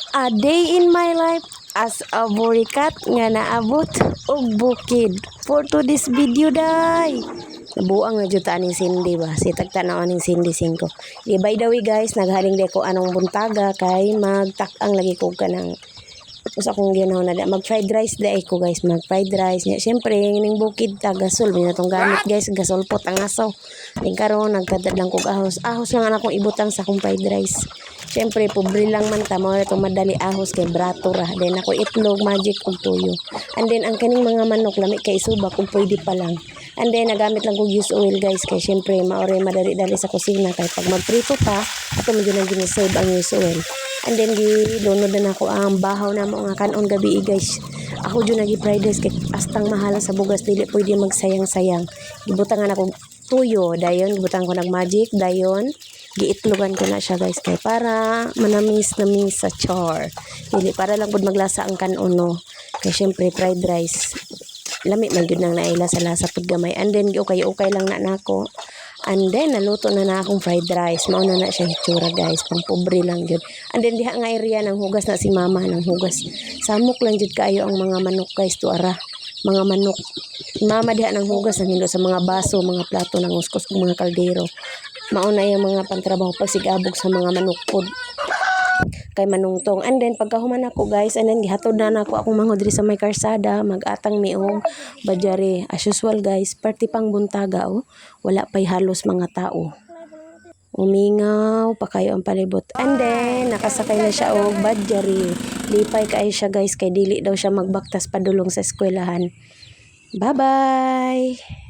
A day in my life as a burikat nga naabot og bukid. For to this video day. Nabuang na jud ta ning Cindy ba. Si tagtanaw ning Cindy 5. By the way guys, naghaling de ko anong buntaga kay magtak-ang lagi ko kanang usa kong ginaw na mag fried rice dai ko guys, mag fried rice nya. Syempre ning bukid ta gasol na tong gamit guys, gasol pot ang aso. Ning karon nagkadad lang kog ahos. Ahos lang akong ibutang sa akong fried rice. Syempre pobre lang man ta mao itong madali ahos kay brato ra. Then ako itlog, magic ug tuyo. And then ang kaning mga manok lami kay subak kung pwede pa lang. And then nagamit lang kog use oil guys kay syempre maore madali-dali sa kusina kay pag magprito pa ato man gyud gina-save ang use oil. And then gidunod na ako ang bahaw na mo nga kanon gabi guys. Ako jud nagi-fried rice kay astang mahala sa bugas dili pwede magsayang-sayang. Gibutangan ako tuyo, dayon gibutangan ko nag magic, dayon giitlogan ko na siya guys kay para manamis-namis sa char. Dili para lang pud maglasa ang kanon no. Kay syempre fried rice. Lami man gyud nang naila sa lasa pud gamay. And then okay lang na nako. And then naluto na akong fried rice. Mao na siya hitsura guys, pang pobre lang gyud. And then diha nga area ng hugas na si mama ng hugas. Samok lang jud kaayo ang mga manok guys tuara. Mga manok. Mama diha ng hugas nang sa mga baso, mga plato ng uskus ug mga kaldero. Mao na yung mga pantrabaho pagsigabog sa mga manok pod kay manungtong. And then pagkahuman ako guys, and then gihatod na ako akong manghod diri sa may karsada, mag-atang miog badyari. As usual guys, party pang buntaga oh. Wala pay halos mga tao. Umingaw pa kayo ang palibot. And then nakasakay na siya og badyari. Lipay kay siya guys kay dili daw siya magbaktas padulong sa eskwelahan. Bye-bye.